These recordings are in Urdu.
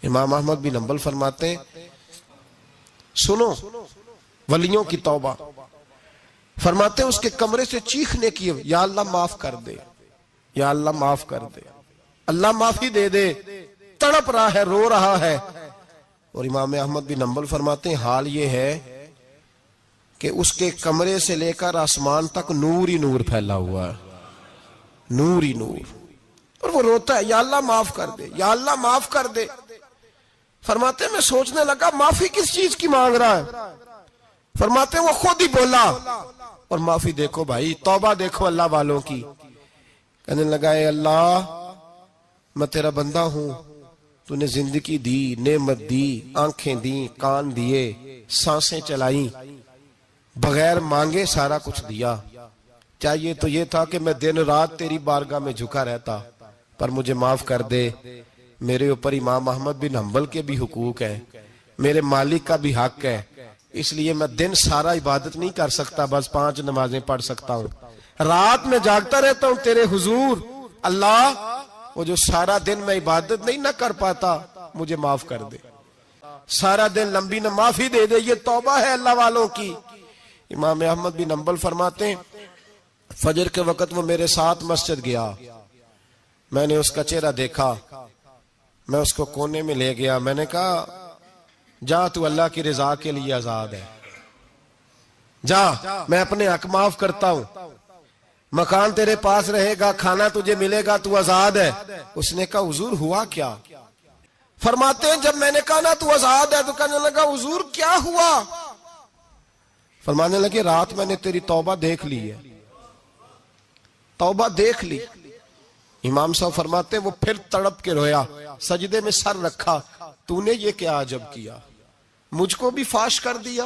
امام احمد بن حنبل فرماتے ہیں سنو ولیوں کی توبہ، فرماتے ہیں اس کے کمرے سے چیخنے کی، یا اللہ معاف کر دے، یا اللہ معاف کر دے، اللہ معافی دے دے، تڑپ رہا ہے، رو رہا ہے۔ اور امام احمد بن حنبل فرماتے ہیں حال یہ ہے کہ اس کے کمرے سے لے کر آسمان تک نور ہی نور پھیلا ہوا ہے، نور ہی نور، اور وہ روتا ہے یا اللہ معاف کر دے، یا اللہ معاف کر دے۔ فرماتے ہیں میں سوچنے لگا معافی کس چیز کی مانگ رہا ہے؟ فرماتے ہیں وہ خود ہی بولا، اور معافی دیکھو بھائی، توبہ دیکھو اللہ والوں کی، کہنے لگا اے اللہ میں تیرا بندہ ہوں، تو نے زندگی دی، نعمت دی، آنکھیں دی، کان دیے، سانسیں چلائیں، بغیر مانگے سارا کچھ دیا، چاہیے تو یہ تھا کہ میں دن رات تیری بارگاہ میں جھکا رہتا، پر مجھے معاف کر دے۔ میرے اوپر امام احمد بن حنبل کے بھی حقوق ہیں، میرے مالک کا بھی حق ہے، اس لیے میں دن سارا عبادت نہیں کر سکتا، بس 5 نمازیں پڑھ سکتا ہوں، رات میں جاگتا رہتا ہوں تیرے حضور، اللہ وہ جو سارا دن میں عبادت نہیں نہ کر پاتا مجھے معاف کر دے، سارا دن لمبی نہ معافی دے دے۔ یہ توبہ ہے اللہ والوں کی۔ امام احمد بن حنبل فرماتے ہیں فجر کے وقت وہ میرے ساتھ مسجد گیا، میں نے اس کا چہرہ دیکھا، میں اس کو کونے میں لے گیا، میں نے کہا جا تو اللہ کی رضا کے لیے آزاد ہے، جا میں اپنے حق معاف کرتا ہوں، مکان تیرے پاس رہے گا، کھانا تجھے ملے گا، تو آزاد ہے۔ اس نے کہا حضور ہوا کیا؟ فرماتے ہیں جب میں نے کہا نا تو آزاد ہے تو کہنے لگا حضور کیا ہوا؟ فرمانے لگے رات میں نے تیری توبہ دیکھ لی ہے، توبہ دیکھ لی۔ امام صاحب فرماتے ہیں وہ پھر تڑپ کے رویا، سجدے میں سر رکھا، تو نے یہ کیا عجب کیا، مجھ کو بھی فاش کر دیا،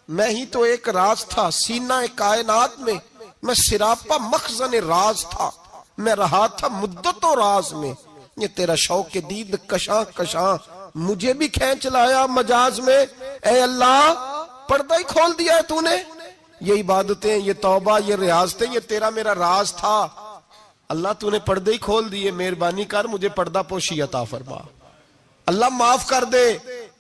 میں ہی تو ایک راز تھا سینہ کائنات میں، میں سراپا مخزن راز تھا، میں رہا تھا مدتوں راز میں، یہ تیرا شوق دید کشاں کشاں مجھے بھی کھینچ لایا مجاز میں، اے اللہ پردہ ہی کھول دیا ہے تو نے، یہ عبادتیں، یہ توبہ، یہ ریاضتیں، یہ تیرا میرا راز تھا، اللہ تو نے پردے ہی کھول دیے، مہربانی کر مجھے پردہ پوشی عطا فرما، اللہ معاف کر دے،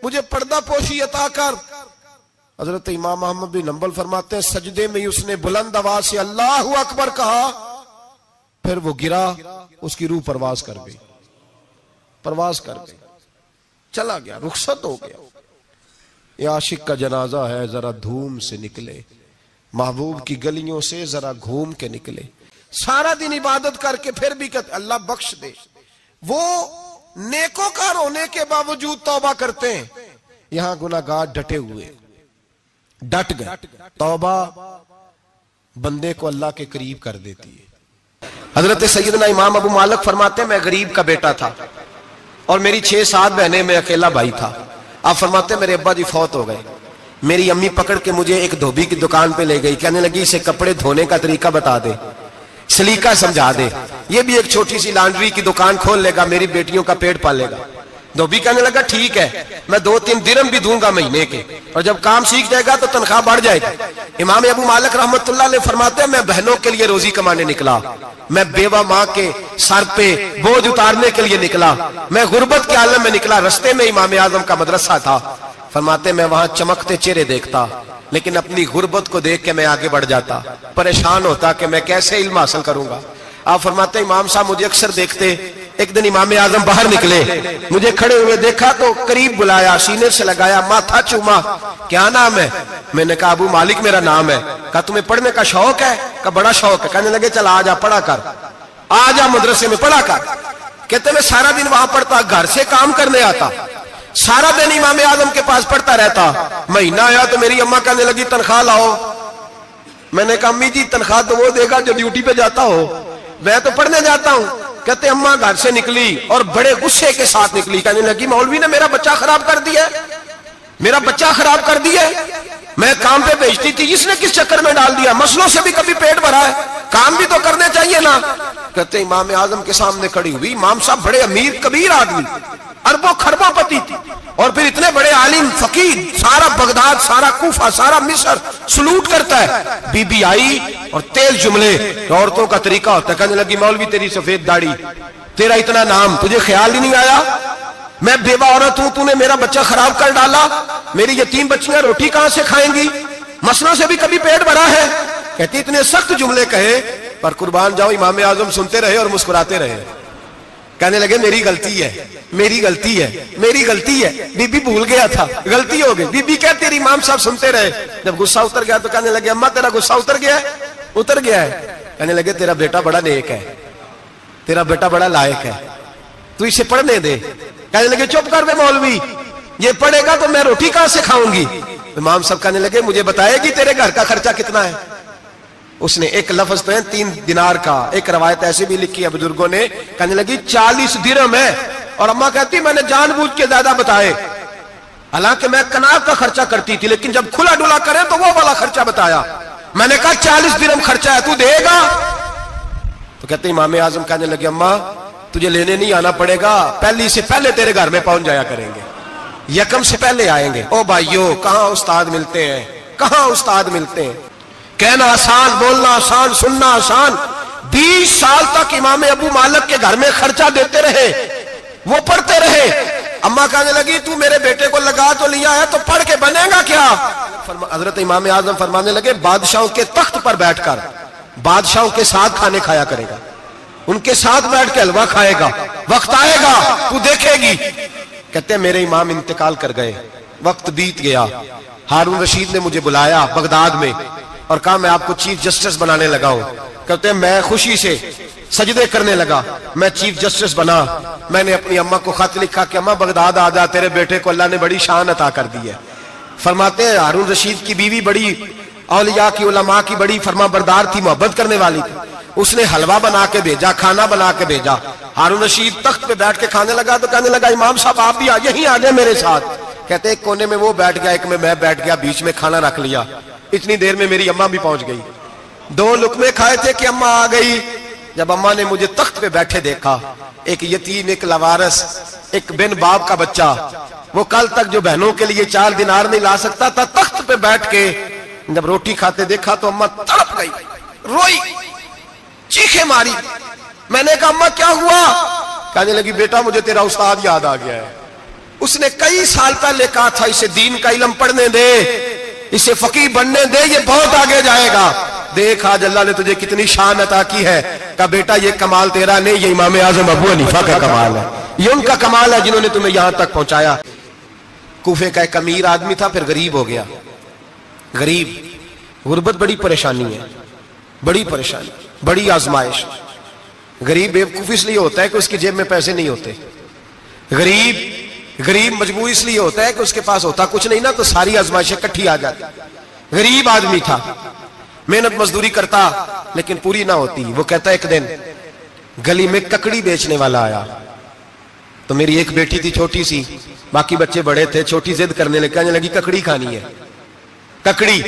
مجھے پردہ پوشی عطا کر۔ حضرت امام احمد بن حنبل فرماتے ہیں سجدے میں ہی اس نے بلند آواز سے اللہ اکبر کہا، پھر وہ گرا، اس کی روح پرواز کر گئی، پرواز کر گئی، چلا گیا، رخصت ہو گیا۔ یہ عاشق کا جنازہ ہے، ذرا دھوم سے نکلے، محبوب کی گلیوں سے ذرا گھوم کے نکلے، سارا دن عبادت کر کے پھر بھی کہتے اللہ بخش دے۔ وہ نیکوکار ہونے کے باوجود توبہ کرتے ہیں، یہاں گناہگار ڈٹے ہوئے، ڈٹ گئے۔ توبہ بندے کو اللہ کے قریب کر دیتی ہے۔ حضرت سیدنا امام ابو مالک فرماتے ہیں میں غریب کا بیٹا تھا اور میری 6-7 بہنیں، میں اکیلا بھائی تھا۔ آپ فرماتے ہیں میرے ابا جی فوت ہو گئے، میری امی پکڑ کے مجھے ایک دھوبی کی دکان پہ لے گئی، کہنے لگی اسے کپڑے دھونے کا طریقہ بتا دے، سلیقہ سمجھا دے، یہ بھی ایک چھوٹی سی لانڈری کی دکان کھول لے گا، میری بیٹیوں کا پیٹ پال لے گا۔ دھوبی کہنے لگا ٹھیک ہے، میں 2-3 درہم بھی دوں گا مہینے کے، اور جب کام سیکھ جائے گا تو تنخواہ بڑھ جائے گا۔ امام ابو مالک رحمت اللہ علیہ فرماتے ہیں میں بہنوں کے لیے روزی کمانے نکلا، میں بیوہ ماں کے سر پہ بوجھ اتارنے کے لیے نکلا، میں غربت کے عالم میں نکلا، رستے میں امام اعظم کا مدرسہ تھا، فرماتے میں وہاں چمکتے چہرے دیکھتا، لیکن اپنی غربت کو دیکھ کے میں آگے بڑھ جاتا، پریشان ہوتا کہ میں کیسے علم حاصل کروں گا۔ آپ فرماتے امام صاحب مجھے اکثر دیکھتے، ایک دن امام اعظم باہر نکلے، مجھے کھڑے ہوئے دیکھا تو قریب بلایا، سینے سے لگایا، ماتھا چوما، کیا نام ہے؟ میں نے کہا ابو مالک میرا نام ہے۔ کہا تمہیں پڑھنے کا شوق ہے؟ کہا بڑا شوق ہے۔ کہنے لگے چل آجا پڑھا کر، آجا مدرسے میں پڑھا کر۔ کہتے میں سارا دن وہاں پڑھتا، گھر سے کام کرنے آتا، سارا دن امام اعظم کے پاس پڑھتا رہتا۔ مہینہ آیا تو میری اماں کہنے لگی تنخواہ لاؤ۔ میں نے کہا امی جی تنخواہ تو وہ دے گا جو ڈیوٹی پہ جاتا ہو، میں تو پڑھنے جاتا ہوں۔ کہتے اماں گھر سے نکلی اور بڑے غصے کے ساتھ نکلی، کہنے لگی مولوی نے میرا بچہ خراب کر دیا، میرا بچہ خراب کر دیا، میں کام پہ بھیجتی تھی، اس نے کس چکر میں ڈال دیا، مسلوں سے بھی کبھی پیٹ بھرا ہے، کام بھی تو کرنے چاہیے نا۔ کہتے امام اعظم کے سامنے کھڑی ہوئی، امام صاحب بڑے امیر کبیر آدمی، اربوں خربوں پتی تھی، اور پھر اتنے بڑے عالم فقیر، سارا بغداد، سارا کوفہ، سارا مصر سلوٹ کرتا ہے۔ بی بی آئی اور تیز جملے، عورتوں کا طریقہ ہوتا ہے، کہنے لگی مولوی تیری سفید داڑھی، تیرا اتنا نام، تجھے خیال ہی نہیں آیا؟ میں بیوہ عورت ہوں، تو نے میرا بچہ خراب کر ڈالا، میری یتیم بچیاں روٹی کہاں سے کھائیں گی؟ مسلوں سے بھی کبھی پیٹ بھرا ہے؟ کہتی اتنے سخت جملے کہے، پر قربان جاؤ امام اعظم سنتے رہے اور مسکراتے رہے. کہنے لگے میری غلطی ہے، میری غلطی ہے، میری غلطی ہے، بی بی بھول گیا تھا، غلطی ہو گئی. بی بی کہتے تیری امام صاحب سنتے رہے. جب غصہ اتر گیا تو کہنے لگے اماں تیرا غصہ اتر گیا ہے؟ اتر گیا ہے. کہنے لگے تیرا بیٹا بڑا نیک ہے، تیرا بیٹا بڑا لائق ہے، تو اسے پڑھنے دے. کہنے لگے چپ کر دے مولوی، یہ پڑھے گا تو میں روٹی کہاں سے کھاؤں گی؟ امام صاحب کہنے لگے مجھے بتائے گی تیرے گھر کا خرچہ کتنا ہے؟ اس نے ایک لفظ تو ہے 3 دینار کا، ایک روایت ایسے بھی لکھی ہے بزرگوں نے، کہنے لگی 40 درہم ہے. اور اماں کہتی میں نے جان بوجھ کے زیادہ بتائے، حالانکہ میں کناب کا خرچہ کرتی تھی، لیکن جب کھلا ڈولا کرے تو وہ والا خرچہ بتایا. میں نے کہا 40 درہم خرچہ ہے، تو دے گا؟ تو کہتے امام اعظم کہنے لگے اماں تجھے لینے نہیں آنا پڑے گا، پہلی سے پہلے تیرے گھر میں پہنچ جایا کریں گے، یکم سے پہلے آئیں گے. او بھائیو کہاں استاد ملتے ہیں، کہاں استاد ملتے ہیں. کہنا آسان، بولنا آسان، سننا آسان. 20 سال تک امام ابو مالک کے گھر میں خرچہ دیتے رہے، وہ پڑھتے رہے. اماں کہنے لگی تو میرے بیٹے کو لگا تو لیا ہے تو پڑھ کے بنے گا کیا؟ حضرت امام اعظم فرمانے لگے بادشاہوں کے تخت پر بیٹھ کر بادشاہوں کے ساتھ کھانے کھایا کرے گا، ان کے ساتھ بیٹھ کے حلوہ کھائے گا، وقت آئے گا تو دیکھے گی. کہتے ہیں میرے امام انتقال کر گئے، وقت بیت گیا. ہارون رشید نے مجھے بلایا بغداد میں اور کہا میں آپ کو چیف جسٹس بنانے لگا ہوں. کہتے ہیں میں خوشی سے سجدے کرنے لگا، میں چیف جسٹس بنا. میں نے اپنی اماں کو خط لکھا کہ اماں بغداد آ جا، تیرے بیٹے کو اللہ نے بڑی شان عطا کر دی ہے. فرماتے ہیں ہارون رشید کی بیوی بڑی اولیاء کی علماء کی بڑی فرما بردار تھی، محبت کرنے والی تھی. اس نے حلوہ بنا کے بھیجا، کھانا بنا کے بھیجا. ہارون رشید تخت پہ بیٹھ کے کھانے لگا تو کہنے لگا امام صاحب آپ بھی یہیں آ جائیں میرے ساتھ. کہتے ایک کونے میں وہ بیٹھ گیا، ایک میں بیٹھ گیا، بیچ میں کھانا رکھ لیا. اتنی دیر میں میری اماں بھی پہنچ گئی. 2 لقمے کھائے تھے کہ اماں آ گئی. جب اماں نے مجھے تخت پہ بیٹھے دیکھا، ایک یتیم، ایک لاوارث، ایک بن باپ کا بچہ، وہ کل تک جو بہنوں کے لیے 4 دینار نہیں لا سکتا تھا، تخت پہ بیٹھ کے جب روٹی کھاتے دیکھا تو اماں تڑپ گئی، روئی، چیخیں ماری. میں نے کہا اماں کیا ہوا؟ کہنے لگی بیٹا مجھے تیرا استاد یاد آ گیا ہے. اس نے کئی سال پہلے کہا تھا اسے دین کا علم پڑھنے دے، اسے فقیہ بننے دے، یہ بہت آگے جائے گا. دیکھ آج اللہ نے تجھے کتنی شان عطا کی ہے. کہا بیٹا یہ کمال تیرا نہیں، یہ امام اعظم ابو حنیفہ کا کمال ہے، یہ ان کا کمال ہے جنہوں نے تمہیں یہاں تک پہنچایا. کوفے کا ایک امیر آدمی تھا، پھر غریب ہو گیا. غریب، غربت بڑی پریشانی ہے، بڑی پریشانی، بڑی آزمائش. غریب بیوقوف اس لیے ہوتا ہے کہ اس کی جیب میں پیسے نہیں ہوتے. غریب مجبور اس لیے ہوتا ہے کہ اس کے پاس ہوتا کچھ نہیں نا، تو ساری آزمائشیں کٹھی آ جاتی. غریب آدمی تھا، محنت مزدوری کرتا لیکن پوری نہ ہوتی. وہ کہتا ایک دن گلی میں ککڑی بیچنے والا آیا. تو میری ایک بیٹی تھی چھوٹی سی، باقی بچے بڑے تھے. چھوٹی ضد کرنے لگی، کہنے لگی ککڑی کھانی ہے، ککڑی.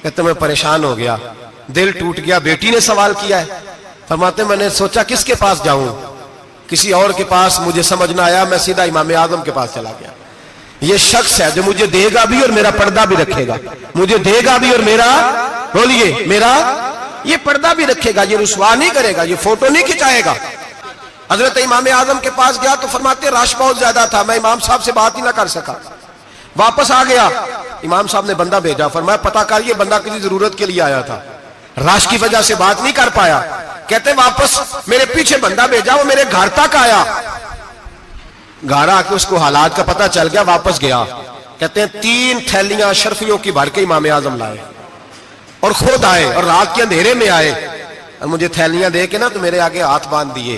کہتا میں پریشان ہو گیا، دل ٹوٹ گیا. بیٹی نے سوال کیا ہے. فرماتے میں نے سوچا کس کے پاس جاؤں، کسی اور کے پاس مجھے سمجھ نہ آیا، میں سیدھا امام اعظم کے پاس چلا گیا. یہ شخص ہے جو مجھے دے گا بھی اور میرا پردہ بھی رکھے گا، مجھے دے گا بھی اور میرا، بولیے، میرا یہ پردہ بھی رکھے گا، یہ رسوا نہیں کرے گا، یہ فوٹو نہیں کھچائے گا. حضرت امام اعظم کے پاس گیا تو فرماتے رش بہت زیادہ تھا، میں امام صاحب سے بات ہی نہ کر سکا. واپس آ گیا، امام صاحب نے بندہ بھیجا، فرمایا پتہ کر یہ بندہ کسی ضرورت کے لیے آیا تھا، رش کی وجہ سے بات نہیں کر پایا. کہتے واپس میرے پیچھے بندہ بھیجا، وہ میرے گھر تک آیا. گھر آ کے اس کو حالات کا پتہ چل گیا، واپس گیا. کہتے ہیں 3 تھیلیاں اشرفیوں کی بھر کے امام اعظم لائے اور خود آئے اور رات کے اندھیرے میں آئے اور مجھے تھیلیاں دے کے نا تو میرے آگے ہاتھ باندھ دیے.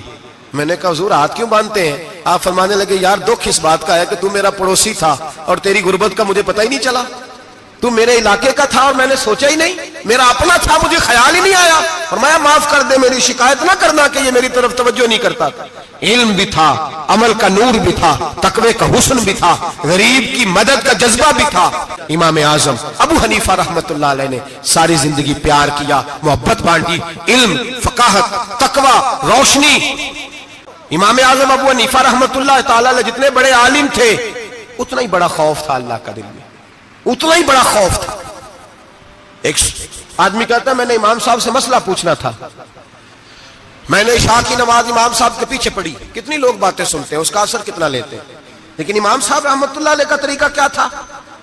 میں نے کہا حضور ہاتھ کیوں باندھتے ہیں؟ آپ فرمانے لگے یار دکھ اس بات کا ہے کہ تو میرا پڑوسی تھا اور تیری غربت کا مجھے پتہ ہی نہیں چلا. تو میرے علاقے کا تھا اور میں نے سوچا ہی نہیں، میرا اپنا تھا، مجھے خیال ہی نہیں آیا. فرمایا معاف کر دے، میری شکایت نہ کرنا کہ یہ میری طرف توجہ نہیں کرتا. علم بھی تھا، عمل کا نور بھی تھا، تقوی کا حسن بھی تھا، غریب کی مدد کا جذبہ بھی تھا. امام اعظم ابو حنیفہ رحمت اللہ علیہ نے ساری زندگی پیار کیا، محبت بانٹی، علم، فقاہت، تقوی، روشنی. امام اعظم ابو حنیفہ رحمت اللہ تعالی علیہ جتنے بڑے عالم تھے اتنا ہی بڑا خوف تھا اللہ کا دل میں، اتنا ہی بڑا خوف تھا. ایک آدمی کہتا ہے میں نے امام صاحب سے مسئلہ پوچھنا تھا، میں نے عشاء کی نماز امام صاحب کے پیچھے پڑھی. کتنی لوگ باتیں سنتے ہیں، اس کا اثر کتنا لیتے ہیں. لیکن امام صاحب رحمۃ اللہ علیہ کا طریقہ کیا تھا؟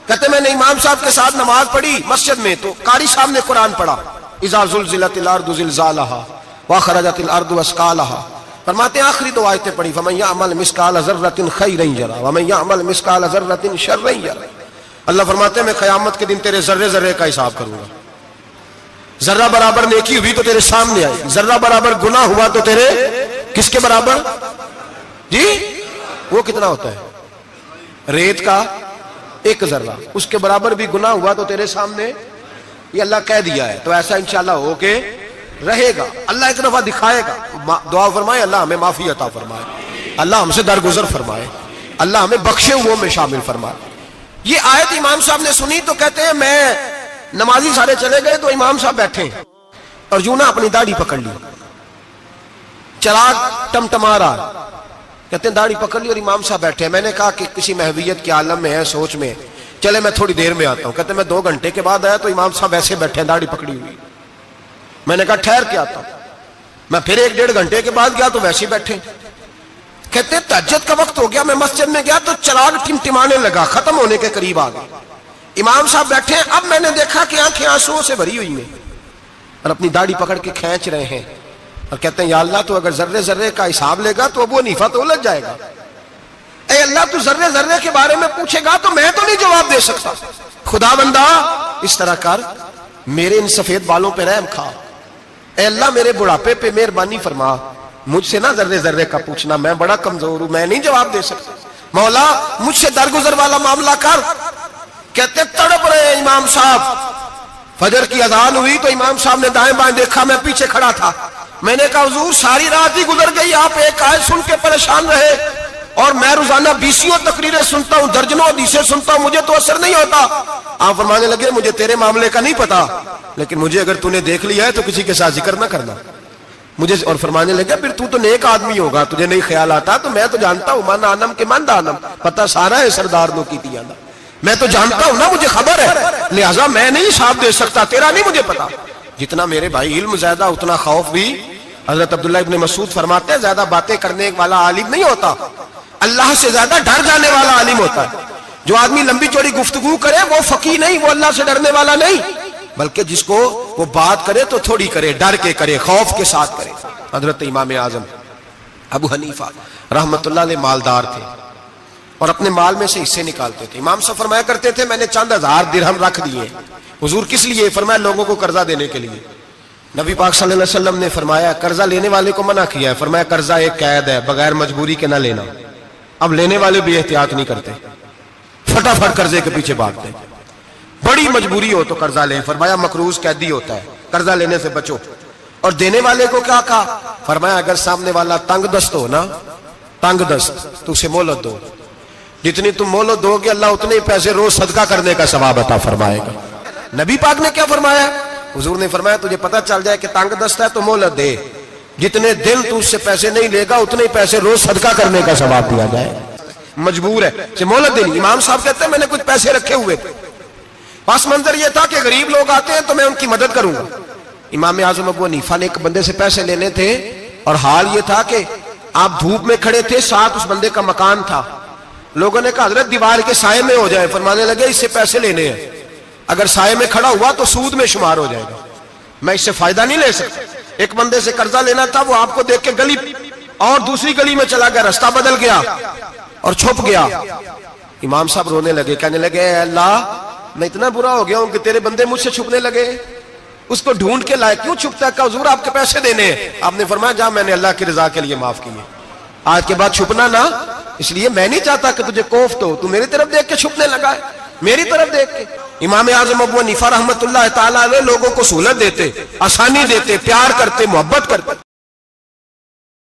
کہتے میں نے امام صاحب کے ساتھ نماز پڑھی مسجد میں، تو قاری صاحب نے قرآن پڑھا، اذا زلزلت الارض زلزالها واخرجت الارض اثقالها، فرماتے ہیں آخری دو آیتیں پڑھی، فمن یعمل مثقال ذرۃ خیرا یرہ ومن یعمل مثقال ذرۃ شرا یرہ۔ اللہ فرماتے ہیں میں قیامت کے دن تیرے ذرے ذرے کا حساب کروں گا، ذرہ برابر نیکی ہوئی تو تیرے سامنے آئی، ذرہ برابر گناہ ہوا تو تیرے کس کے برابر؟ جی وہ کتنا ہوتا ہے؟ ریت کا ایک ذرہ، اس کے برابر بھی گناہ ہوا تو تیرے سامنے، یہ اللہ کہہ دیا ہے، تو ایسا انشاءاللہ ہو کے رہے گا۔ اللہ ایک دفعہ دکھائے گا، دعا فرمائے اللہ ہمیں معافی عطا فرمائے، اللہ ہم سے درگزر فرمائے، اللہ ہمیں بخشے ہوئے میں شامل فرمائے۔ یہ آیت امام صاحب نے سنی تو کہتے ہیں میں نمازی سارے چلے گئے تو امام صاحب بیٹھے اور یوں نہ اپنی داڑھی پکڑ لی، چراغ ٹمٹما رہا، کہتے ہیں داڑھی پکڑ لی اور امام صاحب بیٹھے۔ میں نے کہا کہ کسی محویت کے عالم میں ہے، سوچ میں، چلے میں تھوڑی دیر میں آتا ہوں۔ کہتے ہیں میں 2 گھنٹے کے بعد آیا تو امام صاحب ایسے بیٹھے ہیں داڑھی پکڑی ہوئی۔ میں نے کہا ٹھہر کے آتا ہوں۔ میں پھر 1-1.5 گھنٹے کے بعد گیا تو ویسے بیٹھے۔ کہتے ہیں تہجد کا وقت ہو گیا، میں مسجد میں گیا تو چراغ ٹمٹمانے لگا، ختم ہونے کے قریب آ گیا، امام صاحب بیٹھے ہیں۔ اب میں نے دیکھا کہ آنکھیں آنسوؤں سے بھری ہوئی ہیں اور اپنی داڑھی پکڑ کے کھینچ رہے ہیں اور کہتے ہیں یا اللہ تو اگر ذرے ذرے کا حساب لے گا تو ابو حنیفہ تو الجھ جائے گا، اے اللہ تو ذرے ذرے کے بارے میں پوچھے گا تو میں تو نہیں جواب دے سکتا، خدا بندہ اس طرح کر، میرے ان سفید بالوں پہ رحم کھا، اے اللہ میرے بڑھاپے پہ مہربانی فرما، مجھ سے نہ ذرے ذرے کا پوچھنا، میں بڑا کمزور ہوں، میں نہیں جواب دے سکتا، مولا مجھ سے درگزر والا معاملہ کر۔ کہتے تڑپ رہے ہیں امام صاحب۔ فجر کی اذان ہوئی تو امام صاحب نے دائیں بائیں دیکھا، میں پیچھے کھڑا تھا، میں نے کہا حضور ساری رات ہی گزر گئی، آپ ایک آیت سن کے پریشان رہے اور میں روزانہ 20 تقریریں سنتا ہوں، درجنوں حدیثیں سنتا ہوں، مجھے تو اثر نہیں ہوتا۔ آپ فرمانے لگے مجھے تیرے معاملے کا نہیں پتا، لیکن مجھے اگر تو نے دیکھ لیا ہے تو کسی کے ساتھ ذکر نہ کرنا مجھے، اور فرمانے لگے پھر تو نیک آدمی ہوگا، تجھے نہیں خیال آتا، تو میں تو جانتا ہوں من آنم کے من دانم، پتہ سارا ہے سردار نو کی تیانا، میں تو جانتا ہوں نا، مجھے خبر ہے، لہٰذا میں نہیں حساب دے سکتا، تیرا نہیں مجھے پتا۔ جتنا میرے بھائی علم زیادہ اتنا خوف بھی۔ حضرت عبداللہ ابن مسعود فرماتے ہیں زیادہ باتیں کرنے والا عالم نہیں ہوتا، اللہ سے زیادہ ڈر جانے والا عالم ہوتا ہے۔ جو آدمی لمبی چوڑی گفتگو کرے وہ فقیہ نہیں، وہ اللہ سے ڈرنے والا نہیں، بلکہ جس کو وہ بات کرے تو تھوڑی کرے، ڈر کے کرے، خوف کے ساتھ کرے۔ حضرت امام اعظم ابو حنیفہ رحمت اللہ علیہ مالدار تھے اور اپنے مال میں سے حصے نکالتے تھے۔ امام صاحب فرمایا کرتے تھے میں نے چند 1000 درہم رکھ دیے۔ حضور کس لیے؟ فرمایا لوگوں کو قرضہ دینے کے لیے۔ نبی پاک صلی اللہ علیہ وسلم نے فرمایا قرضہ لینے والے کو منع کیا ہے، فرمایا قرضہ ایک قید ہے، بغیر مجبوری کے نہ لینا۔ اب لینے والے بھی احتیاط نہیں کرتے، فٹافٹ قرضے کے پیچھے بھاگتے، بڑی مجبوری ہو تو قرضہ لیں، فرمایا مقروض قیدی ہوتا ہے، قرضہ لینے سے بچو۔ اور دینے والے کو کیا کہا؟ فرمایا اگر سامنے والا تنگ دست ہو نا، تنگ دست، تو اسے مہلت دو، جتنی تم مہلت دو گے اللہ اتنے ہی پیسے روز صدقہ کرنے کا ثواب عطا فرمائے گا۔ نبی پاک نے کیا فرمایا؟ حضور نے فرمایا تجھے پتہ چل جائے کہ تنگ دست ہے تو مہلت دے، جتنے دن تو اس سے پیسے نہیں لے گا اتنے ہی پیسے روز صدقہ کرنے کا ثواب دیا جائے۔ مجبور ہے اسے مہلت دینی۔ امام صاحب کہتے ہیں میں نے کچھ پیسے رکھے ہوئے تھے، پس منظر یہ تھا کہ غریب لوگ آتے ہیں تو میں ان کی مدد کروں گا۔ امام اعظم ابو حنیفہ نے ایک بندے سے پیسے لینے تھے اور حال یہ تھا کہ آپ دھوپ میں کھڑے تھے، ساتھ اس بندے کا مکان تھا، لوگوں نے کہا حضرت دیوار کے سائے میں ہو جائے، فرمانے لگے اس سے پیسے لینے ہیں، اگر سائے میں کھڑا ہوا تو سود میں شمار ہو جائے گا، میں اس سے فائدہ نہیں لے سکتا۔ ایک بندے سے قرضہ لینا تھا، وہ آپ کو دیکھ کے گلی اور دوسری گلی میں چلا گیا، رستہ بدل گیا اور چھپ گیا۔ امام صاحب رونے لگے، کہنے لگے اے اللہ میں اتنا برا ہو گیا ہوں کہ تیرے بندے مجھ سے چھپنے لگے، اس کو ڈھونڈ کے لائے، کیوں چھپتا ہے؟ کہ حضور آپ کے پیسے دینے ہیں۔ آپ نے فرمایا جا میں نے اللہ کی رضا کے لیے معاف کیے، آج کے بعد چھپنا نہ، اس لیے میں نہیں چاہتا کہ تجھے کوفت ہو، تو میری طرف دیکھ کے چھپنے لگا ہے، میری طرف دیکھ کے۔ امام اعظم ابو حنیفہ رحمت اللہ تعالیٰ علیہ لوگوں کو سہولت دیتے، آسانی دیتے، پیار کرتے، محبت کرتے۔